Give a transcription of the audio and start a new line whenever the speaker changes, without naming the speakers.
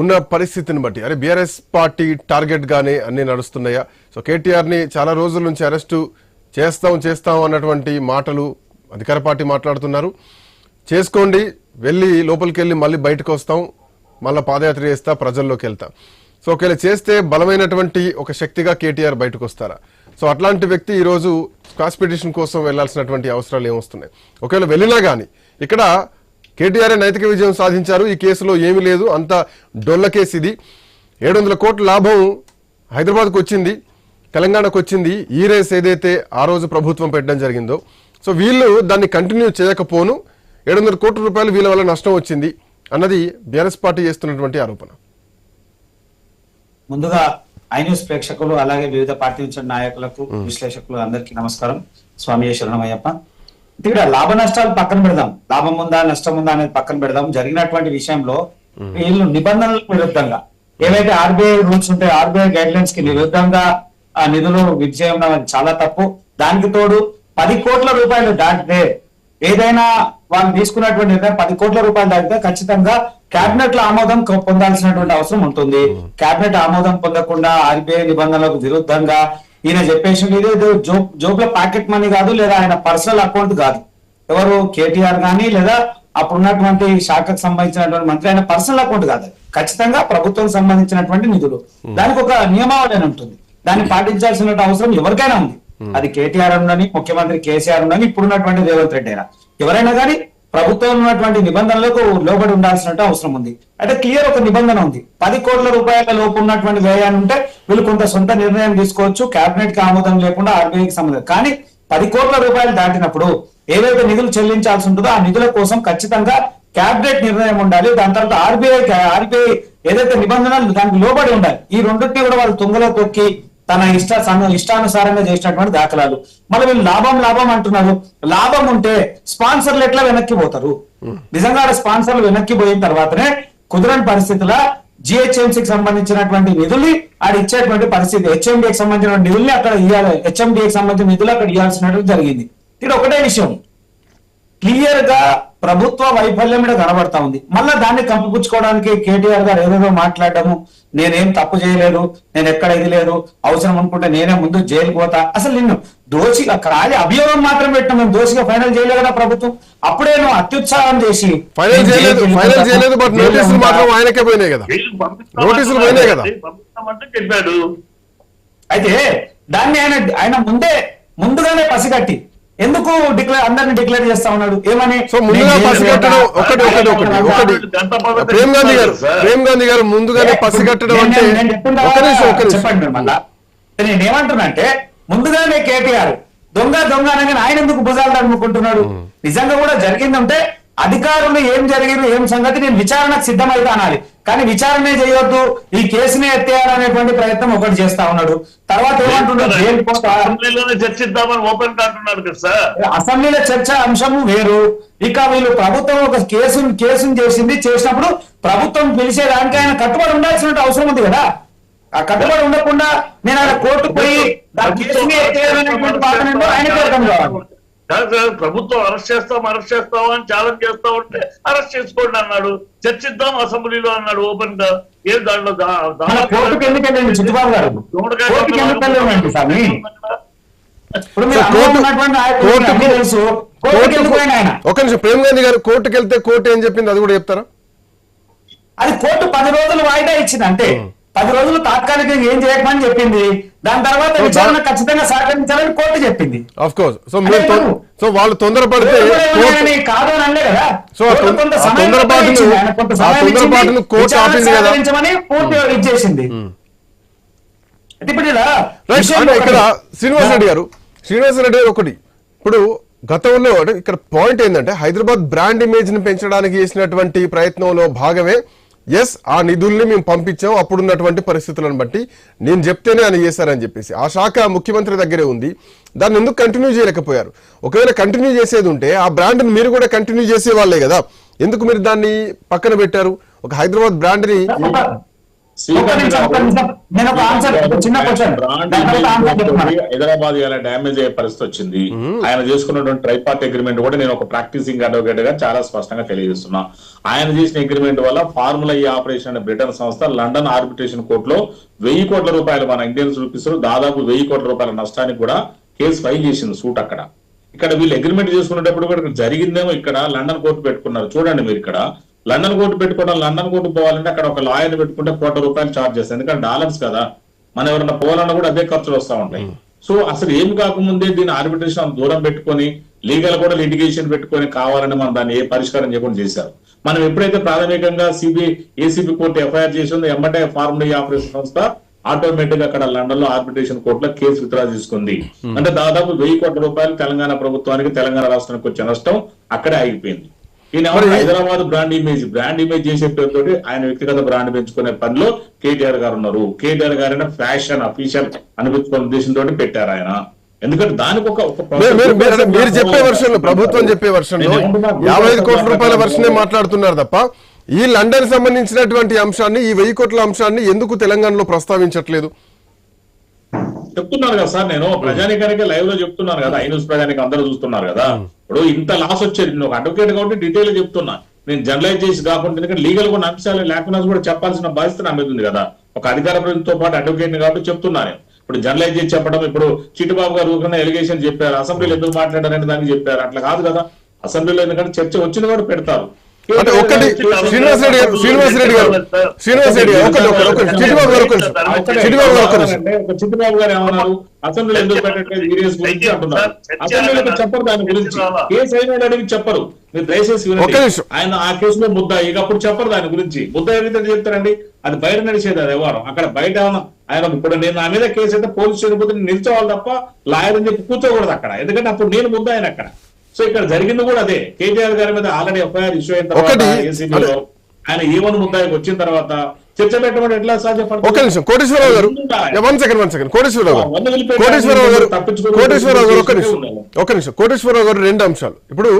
ఉన్న పరిస్థితిని బట్టి అరే బీఆర్ఎస్ పార్టీ టార్గెట్ గానే అన్ని నడుస్తున్నాయా? సో కేటీఆర్ ని చాలా రోజుల నుంచి అరెస్టు చేస్తాం అన్నటువంటి మాటలు అధికార పార్టీ మాట్లాడుతున్నారు. చేసుకోండి, వెళ్ళి లోపలికి వెళ్ళి మళ్ళీ బయటకు వస్తాం, మళ్ళీ పాదయాత్ర చేస్తా, ప్రజల్లోకి వెళ్తాం. సో ఒకవేళ చేస్తే బలమైనటువంటి ఒక శక్తిగా కేటీఆర్ బయటకు వస్తారా? సో అట్లాంటి వ్యక్తి ఈరోజు స్క్వాష్ పిటిషన్ కోసం వెళ్లాల్సినటువంటి అవసరాలు ఏమొస్తున్నాయి? ఒకవేళ వెళ్ళినా కానీ ఇక్కడ కేటీఆర్ నైతిక విజయం సాధించారు, ఈ కేసులో ఏమీ లేదు, అంత డొల్ల కేసు ఇది. 700 కోట్ల లాభం హైదరాబాద్కు వచ్చింది, తెలంగాణకు వచ్చింది. ఈ రేస్ ఏదైతే ఆ రోజు ప్రభుత్వం పెట్టడం జరిగిందో, సో వీళ్ళు దాన్ని కంటిన్యూ చేయకపోను 700 కోట్ల రూపాయలు వీళ్ళ వల్ల నష్టం వచ్చింది అన్నది బీఆర్ఎస్ పార్టీ చేస్తున్నటువంటి ఆరోపణ.
ముందుగా ఐన్యూస్ ప్రేక్షకులు అలాగే వివిధ పార్టీ నుంచి నాయకులకు విశ్లేషకులు అందరికీ నమస్కారం. స్వామి శరణమయ్యప్ప. ఇక్కడ లాభ నష్టాలు పక్కన పెడదాం, లాభం ఉందా నష్టం ఉందా అనేది పక్కన పెడదాం. జరిగినటువంటి విషయంలో వీళ్ళు నిబంధనలకు విరుద్ధంగా ఏవైతే ఆర్బీఐ రూల్స్ ఉంటాయో ఆర్బీఐ గైడ్ లైన్స్ కి విరుద్ధంగా ఆ నిధులు విజయం చాలా తప్పు. దానికి తోడు 10 కోట్ల రూపాయలు దాటితే ఏదైనా వాళ్ళు తీసుకున్నటువంటి 10 కోట్ల రూపాయలు దాటితే ఖచ్చితంగా కేబినెట్ లో ఆమోదం పొందాల్సినటువంటి అవసరం ఉంటుంది. కేబినెట్ ఆమోదం పొందకుండా ఆర్బీఐ నిబంధనలకు విరుద్ధంగా ఈయన చెప్పేసి ఇది జోబుల ప్యాకెట్ మనీ కాదు, లేదా ఆయన పర్సనల్ అకౌంట్ కాదు. ఎవరు కేటీఆర్ గానీ లేదా అప్పుడున్నటువంటి శాఖకు సంబంధించినటువంటి మంత్రి ఆయన పర్సనల్ అకౌంట్ కాదు, ఖచ్చితంగా ప్రభుత్వం సంబంధించినటువంటి నిధులు. దానికి ఒక నియమావళి ఉంటుంది, దాన్ని పాటించాల్సిన అవసరం ఎవరికైనా ఉంది. అది కేటీఆర్ ఉండని, ముఖ్యమంత్రి కేసీఆర్ ఉండని, ఇప్పుడున్నటువంటి రేవంత్ రెడ్డి అయినా ఎవరైనా కానీ ప్రభుత్వం ఉన్నటువంటి నిబంధనలకు లోబడి ఉండాల్సిన అవసరం ఉంది. అంటే క్లియర్ ఒక నిబంధన ఉంది, 10 కోట్ల రూపాయల లోపు ఉన్నటువంటి వ్యయాన్ని ఉంటే వీళ్ళు కొంత సొంత నిర్ణయం తీసుకోవచ్చు, కేబినెట్ కి ఆమోదం లేకుండా ఆర్బీఐకి సంబంధం. కానీ 10 కోట్ల రూపాయలు దాటినప్పుడు ఏవైతే నిధులు చెల్లించాల్సి ఉంటుందో ఆ నిధుల కోసం ఖచ్చితంగా కేబినెట్ నిర్ణయం ఉండాలి. దాని తర్వాత ఆర్బీఐ ఏదైతే నిబంధనలు దానికి లోబడి ఉండాలి. ఈ రెండింటినీ కూడా వాళ్ళు తుంగలో తొక్కి తన ఇష్టానుసారంగా చేసినటువంటి దాఖలాలు. మళ్ళీ వీళ్ళు లాభం అంటున్నారు. లాభం ఉంటే స్పాన్సర్లు ఎట్లా వెనక్కి పోతారు? నిజంగా స్పాన్సర్లు వెనక్కి పోయిన తర్వాతనే కుదరని పరిస్థితుల జిహెచ్ఎంసీకి సంబంధించినటువంటి నిధుల్ని ఆడ ఇచ్చేటువంటి పరిస్థితి, హెచ్ఎండికి సంబంధించిన నిధుల్ని అక్కడ ఇవ్వాలి, హెచ్ఎండికి సంబంధించిన నిధులు అక్కడ ఇవ్వాల్సినట్టు జరిగింది. ఇది ఒకటే విషయం, క్లియర్ గా ప్రభుత్వ వైఫల్యం మీద కనబడతా ఉంది. మళ్ళా దాన్ని కంపుపుచ్చుకోవడానికి కేటీఆర్ గారు ఏదేదో మాట్లాడము, నేనేం తప్పు చేయలేదు, నేను ఎక్కడ ఇది లేదు, అవసరం అనుకుంటే నేనే ముందు జైలుకు పోతా. అసలు నిన్ను దోషిగా ఖాళీ అభియోగం మాత్రం పెట్టినా మేము దోషిగా ఫైనల్ చేయలేదు కదా ప్రభుత్వం. అప్పుడే నువ్వు అత్యుత్సాహం చేసి అయితే దాన్ని ఆయన ముందుగానే పసిగట్టి ఎందుకు అందరిని డిక్లేర్ చేస్తా ఉన్నాడు? ఏమని
ప్రేమ్ గాంధీ గారు ముందుగానే పసిగట్టడం అంటే
చెప్పండి మళ్ళా. నేనేమంటున్నా అంటే ముందుగానే కేటీఆర్ దొంగ అనగానే ఆయన ఎందుకు భుజాలు తడుముకుంటున్నాడు? నిజంగా కూడా జరిగిందంటే అధికారులు ఏం జరిగింది ఏం సంగతి నేను విచారణకు సిద్ధమైతే అనాలి, కానీ విచారణే చేయొద్దు, ఈ కేసునే ఎత్తేయాలనేటువంటి ప్రయత్నం ఒకటి చేస్తా ఉన్నాడు. తర్వాత ఏమంటున్నాడు,
చర్చిద్దామని ఓపెన్ అంటున్నాడు కదా సార్.
అసెంబ్లీలో చర్చ అంశము వేరు. ఇక వీళ్ళు ప్రభుత్వం ఒక కేసును చేసినప్పుడు ప్రభుత్వం పిలిచేదానికి ఆయన కట్టుబడి ఉండాల్సిన అవసరం ఉంది కదా. ఆ కట్టుబడి ఉండకుండా నేను ఆయన కోర్టు పోయి కేసుని ఎత్తేయాలనేటువంటి పాత్ర ఆయనకు అర్థం కావాలి.
ప్రభుత్వం అరెస్ట్ చేస్తాం అని ఛాలెంజ్ చేస్తా ఉంటే అరెస్ట్ చేసుకోండి అన్నాడు, చర్చిద్దాం అసెంబ్లీలో అన్నాడు ఓపెన్ గా. ఏం దాంట్లో
ఒక నిమిషం, ప్రేమ్ గాంధీ గారు కోర్టుకు వెళ్తే కోర్టు ఏం చెప్పింది అది కూడా చెప్తారా?
అది కోర్టు 10 రోజులు వాయిదా ఇచ్చింది, అంటే 10 రోజులు తాత్కాలికంగా ఏం చేయకమని చెప్పింది. దాని తర్వాత విచారణ ఖచ్చితంగా సహకరించాలని కోర్టు చెప్పింది.
Of course. సో వాళ్ళు తొందరపడితే
కాదు అని అనలే కదా.
సో తొందరపాటును కోర్టు ఆపింది కదా,
పూర్తి ఇచ్చేసింది.
ఇక్కడ శ్రీనివాస్ రెడ్డి గారు ఒకటి, ఇప్పుడు గతంలో ఇక్కడ పాయింట్ ఏంటంటే హైదరాబాద్ బ్రాండ్ ఇమేజ్ ని పెంచడానికి చేసినటువంటి ప్రయత్నంలో భాగమే ఆ నిధుల్ని మేము పంపించాం అప్పుడున్నటువంటి పరిస్థితులను బట్టి, నేను చెప్తేనే అని చేశారని చెప్పేసి. ఆ శాఖ ముఖ్యమంత్రి దగ్గరే ఉంది, దాన్ని ఎందుకు కంటిన్యూ చేయలేకపోయారు? ఒకవేళ కంటిన్యూ చేసేది ఉంటే ఆ బ్రాండ్ ని మీరు కూడా కంటిన్యూ చేసే వాళ్ళే కదా, ఎందుకు మీరు దాన్ని పక్కన పెట్టారు? ఒక హైదరాబాద్ బ్రాండ్ ని
నేను ఒక ఆన్సర్ చిన్న క్వశ్చన్
హైదరాబాద్ ఇలా డ్యామేజ్ అయ్యే పరిస్థితి వచ్చింది. ఆయన చేసుకున్నటువంటి ట్రైపార్టీ అగ్రిమెంట్ కూడా నేను ఒక ప్రాక్టీసింగ్ అడ్వకేట్ గా చాలా స్పష్టంగా తెలియజేస్తున్నా. ఆయన చేసిన అగ్రిమెంట్ వల్ల ఫార్ములా ఈ ఆపరేషన్ అనే బ్రిటన్ సంస్థ లండన్ ఆర్బిట్రేషన్ కోర్టులో 1000 కోట్ల రూపాయలు మన ఇండియన్ రూపీస్ దాదాపు 1000 కోట్ల రూపాయల నష్టానికి కూడా కేసు ఫైల్ చేసింది సూట్ అక్కడ. ఇక్కడ వీళ్ళు అగ్రిమెంట్ చేసుకునేటప్పుడు కూడా జరిగిందేమో ఇక్కడ లండన్ కోర్టు పెట్టుకున్నారు. చూడండి మీరు ఇక్కడ లండన్ కోర్టు పెట్టుకోవడం, లండన్ కోర్టు పోవాలంటే అక్కడ ఒక లాయర్ పెట్టుకుంటే ₹1 కోట్ల ఛార్జ్ చేస్తారు. ఎందుకంటే డాలర్స్ కదా, మనం ఎవరైనా పోవాలన్నా కూడా అదే ఖర్చులు వస్తూ ఉంటాయి. సో అసలు ఏం కాకముందే దీన్ని ఆర్బిట్రేషన్ దూరం పెట్టుకొని లీగల్ కూడా లిటిగేషన్ పెట్టుకొని కావాలని మనం దాన్ని ఏ పరిష్కారం చేయకుండా చేశారు. మనం ఎప్పుడైతే ప్రాథమికంగా ఏసీబీ కోర్టు ఎఫ్ఐఆర్ చేసిందో ఎమ్మటే ఫార్ములా ఆపరేషన్ సంస్థ ఆటోమేటిక్ గా అక్కడ లండన్ లో ఆర్బిట్రేషన్ కోర్టులో కేసు విత్డ్రా తీసుకుంది. అంటే దాదాపు 1000 కోట్ల రూపాయలు తెలంగాణ ప్రభుత్వానికి, తెలంగాణ రాష్ట్రానికి వచ్చే నష్టం అక్కడే ఆగిపోయింది. ఈయన హైదరాబాద్ బ్రాండ్ ఇమేజ్ చేసే పేరుతోటి ఆయన వ్యక్తిగత బ్రాండ్ పెంచుకునే పనిలో కేటీఆర్ గారు ఉన్నారు. కేటీఆర్ గారైనా ఫ్యాషన్ అఫీషియల్ అనిపించుకునే ఉద్దేశంతో పెట్టారు ఆయన. ఎందుకంటే దానికి
మీరు చెప్పే వర్షన్ లో, ప్రభుత్వం చెప్పే వర్షన్ లో 55 కోట్ల రూపాయల వర్షనే మాట్లాడుతున్నారు తప్ప ఈ లండన్ సంబంధించినటువంటి అంశాన్ని, ఈ 1000 కోట్ల అంశాన్ని ఎందుకు తెలంగాణలో ప్రస్తావించట్లేదు?
చెప్తున్నారు కదా సార్, నేను ప్రజానికానికి లైవ్ లో చెప్తున్నాను కదా, ఐన్యూస్ ప్రజానికి అందరూ చూస్తున్నారు కదా. ఇప్పుడు ఇంత లాస్ వచ్చేది, నేను ఒక అడ్వకేట్ కాబట్టి డీటెయిల్ గా చెప్తున్నా. నేను జనరలైజ్ చేసి కాకుండా, ఎందుకంటే లీగల్ కొన్ని అంశాలు లేకుండా కూడా చెప్పాల్సిన బాధ్యత నా మీద ఉంది కదా. ఒక అధికార ప్రతినిధితో పాటు అడ్వకేట్ కాబట్టి చెప్తున్నాను. ఇప్పుడు జనరలైజ్ చేసి చెప్పడం, ఇప్పుడు చిట్టుబాబు గారు ఊరికన్నా ఎలిగేషన్ చెప్పారు, అసెంబ్లీలో ఎందుకు మాట్లాడారని దానికి చెప్పారు, అట్లా కాదు కదా. అసెంబ్లీలో ఎందుకంటే చర్చ వచ్చిన కూడా పెడతారు.
అంటే ఒక్కటి శ్రీనివాస్ రెడ్డి గారు
చిట్టుబాబు గారు ఏమన్నారు, అసెంబ్లీలో ఎందుకు పెట్టట్లేదు వీడియోస్ గురించి అంటున్నారు. అసెంబ్లీలో చెప్పరు దాని గురించి, కేసు అయిన అడిగి చెప్పరు. మీరు దయచేసి వినండి, ఆయన ఆ కేసులో ముద్ద ఇక అప్పుడు చెప్పరు దాని గురించి. ముద్ద ఏదైతే చెప్తారండి, అది బయట నడిచేది, అది వ్యవహారం. అక్కడ బయట ఆయన ఇప్పుడు నేను నా మీద కేసు అయితే పోలీసు స్టేషన్ పోతే నేను నిల్చోవాలి తప్ప లాయర్ అని చెప్పి కూర్చోకూడదు అక్కడ, ఎందుకంటే అప్పుడు నేను ముద్ద ఆయన అక్కడ. సో ఇక్కడ జరిగింది కూడా అదే. కేటీఆర్ గారి మీద ఆల్రెడీ ఎఫ్ఐఆర్ ఇష్యూ అయిన తర్వాత ఏసీబీలో ఆయన ఈవెన్ ముద్దాయికి వచ్చిన తర్వాత చర్చ పెట్టడం ఎట్లా సాధ్యపడుతుంది?
ఒక్క నిమిషం కోటేశ్వరరావు గారు, కోటేశ్వరరావు గారు 2 అంశాలు. ఇప్పుడు